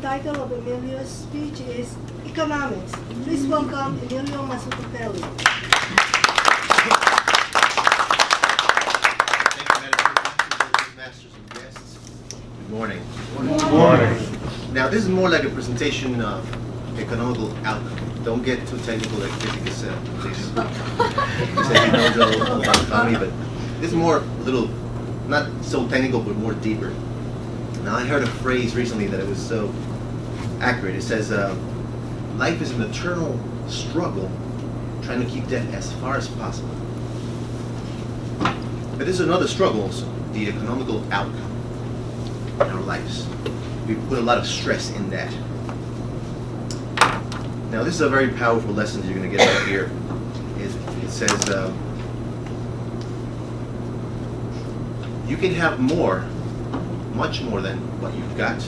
title of Emilio's speech is Economics. Please welcome Emilio Masutopelli. Thank you, Madam President, masters and guests. Good morning. Good morning. Now, this is more like a presentation of economical outcome. Don't get too technical like physics, please. He said he knows a little about economy, but this is more a little, not so technical, but more deeper. Now, I heard a phrase recently that it was so accurate. It says, life is an eternal struggle trying to keep death as far as possible. But there's another struggle also, the economical outcome in our lives. We put a lot of stress in that. Now, this is a very powerful lesson you're going to get out here. It says, you can have more, much more than what you've got,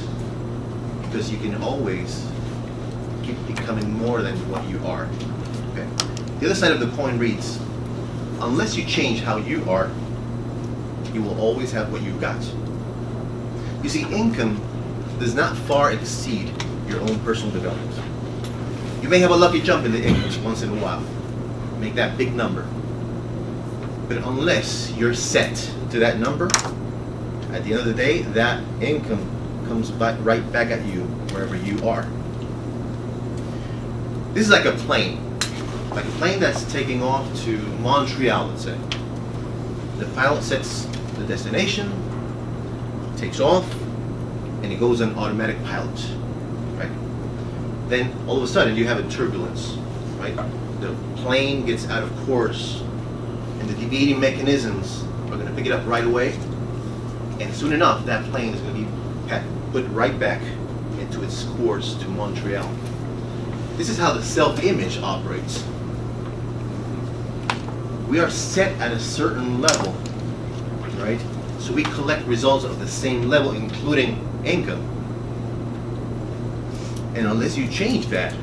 because you can always keep becoming more than what you are. Okay. The other side of the coin reads, unless you change how you are, you will always have what you've got. You see, income does not far exceed your own personal development. You may have a lucky jump in the income once in a while, make that big number. But unless you're set to that number, at the end of the day, that income comes back, right back at you wherever you are. This is like a plane that's taking off to Montreal, let's say. The pilot sets the destination, takes off, and it goes on automatic pilot, right? Then all of a sudden you have a turbulence, right? The plane gets out of course, and the deviating mechanisms are going to pick it up right away, and soon enough that plane is going to be put right back into its course to Montreal. This is how the self-image operates. We are set at a certain level, right? So we collect results of the same level, including income. And unless you change that,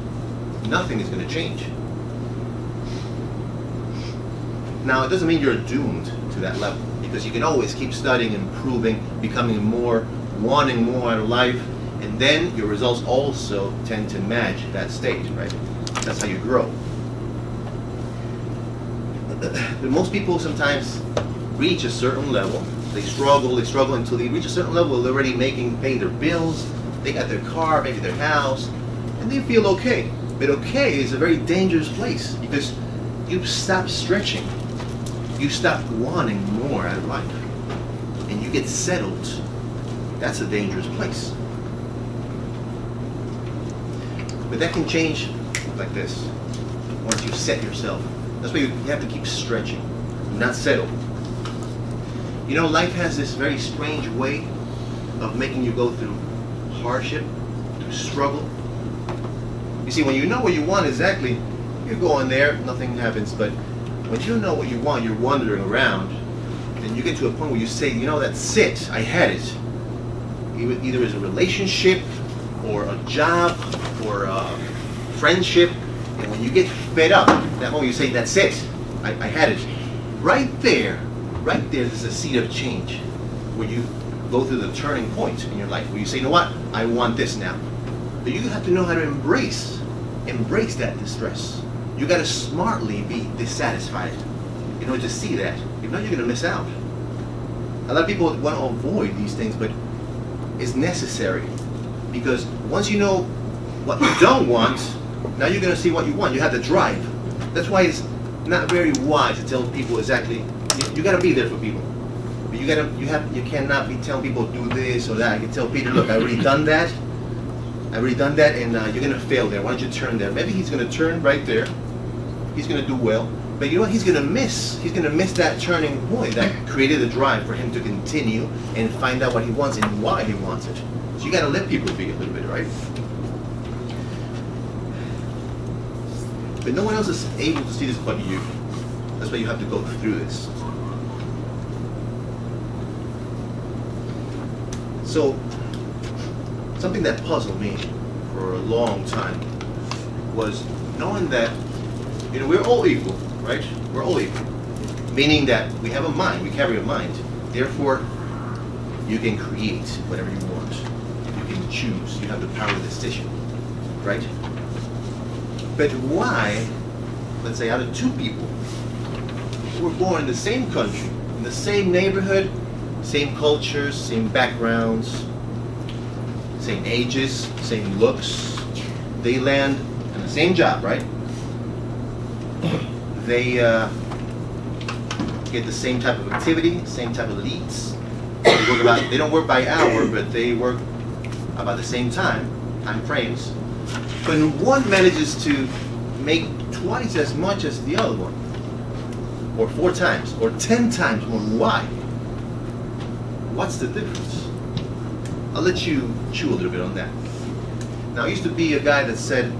nothing is going to change. Now, it doesn't mean you're doomed to that level, because you can always keep studying, improving, becoming more, wanting more out of life, and then your results also tend to match that state, right? That's how you grow. But most people sometimes reach a certain level. They struggle until they reach a certain level. They're already paying their bills, they got their car, maybe their house, and they feel okay. But okay is a very dangerous place, because you stop stretching. You stop wanting more out of life, and you get settled. That's a dangerous place. But that can change like this once you set yourself. That's why you have to keep stretching, not settle. You know, life has this very strange way of making you go through hardship, through struggle. You see, when you know what you want exactly, you go in there, nothing happens. But when you know what you want, you're wandering around, and you get to a point where you say, you know, that's it, I had it. Either as a relationship, or a job, or a friendship, and when you get fed up, that moment you say, that's it, I had it. Right there, there's a seed of change, where you go through the turning point in your life, where you say, you know what, I want this now. But you have to know how to embrace that distress. You got to smartly be dissatisfied in order to see that. If not, you're going to miss out. A lot of people want to avoid these things, but it's necessary, because once you know what you don't want, now you're going to see what you want. You have to drive. That's why it's not very wise to tell people exactly. You got to be there for people, but you cannot be telling people do this or that. I can tell Peter, look, I've already done that, and you're going to fail there. Why don't you turn there? Maybe he's going to turn right there. He's going to do well, but you know what? He's going to miss that turning point that created the drive for him to continue and find out what he wants and why he wants it. So you got to let people be a little bit, right? But no one else is able to see this but you. That's why you have to go through this. So, something that puzzled me for a long time was knowing that, you know, we're all equal, right? We're all equal. Meaning that we have a mind, we carry a mind. Therefore, you can create whatever you want. You can to choose. You have the power of decision, right? But why, let's say out of two people who were born in the same country, in the same neighborhood, same cultures, same backgrounds, same ages, same looks, they land in the same job, right? They get the same type of activity, same type of leads. They don't work by hour, but they work about the same time frames. But one manages to make twice as much as the other one, or 4 times, or 10 times more. Why? What's the difference? I'll let you chew a little bit on that. Now, I used to be a guy that said,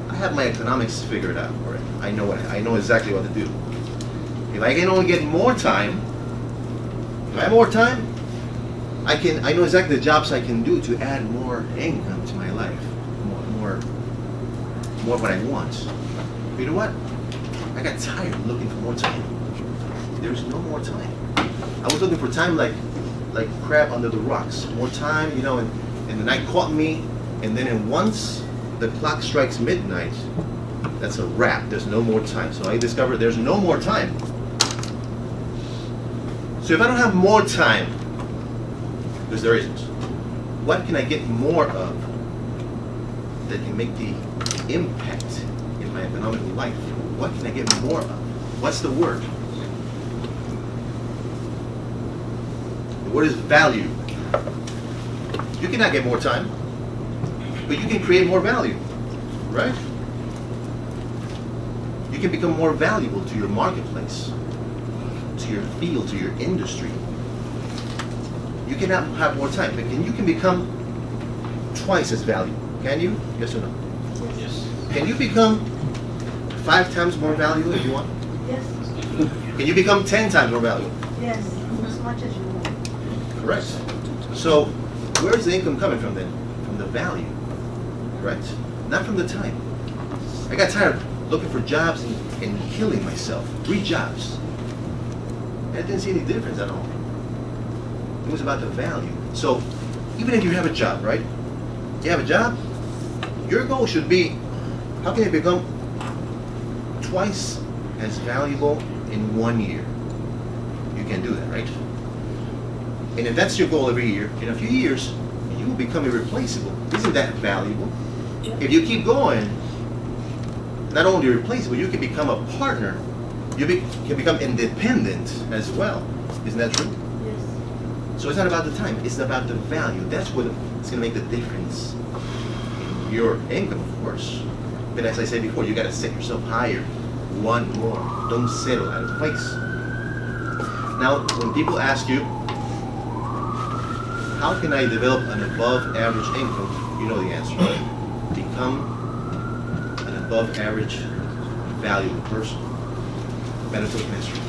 I have my economics figured out already. I know exactly what to do. If I can only get more time, if I have more time, I know exactly the jobs I can do to add more income to my life, more of what I want. But you know what? I got tired of looking for more time. There's no more time. I was looking for time like crab under the rocks. More time, and the night caught me, and then once the clock strikes midnight, that's a wrap. There's no more time. So I discovered there's no more time. So if I don't have more time, because there isn't, what can I get more of that can make the impact in my economic life? What can I get more of? What's the word? The word is value. You cannot get more time, but you can create more value, right? You can become more valuable to your marketplace, to your field, to your industry. You cannot have more time, but you can become twice as valuable. Can you? Yes or no? Yes. Can you become 5 times more valuable if you want? Yes. Can you become 10 times more valuable? Yes. As much as you want. Correct. So, where's the income coming from then? From the value, correct? Not from the time. I got tired of looking for jobs and killing myself. 3 jobs. I didn't see any difference at all. It was about the value. So, even if you have a job, right? You have a job, your goal should be, how can you become twice as valuable in 1 year? You can do that, right? And if that's your goal every year, in a few years, you will become irreplaceable. Isn't that valuable? Yeah. If you keep going, not only irreplaceable, you can become a partner. You can become independent as well. Isn't that true? Yes. So it's not about the time, it's about the value. That's what it's going to make the difference in your income, of course. But as I said before, you got to set yourself higher. Want more. Don't settle out of place. Now, when people ask you, how can I develop an above average income? You know the answer. Become an above average valuable person. Manitoba Ministry.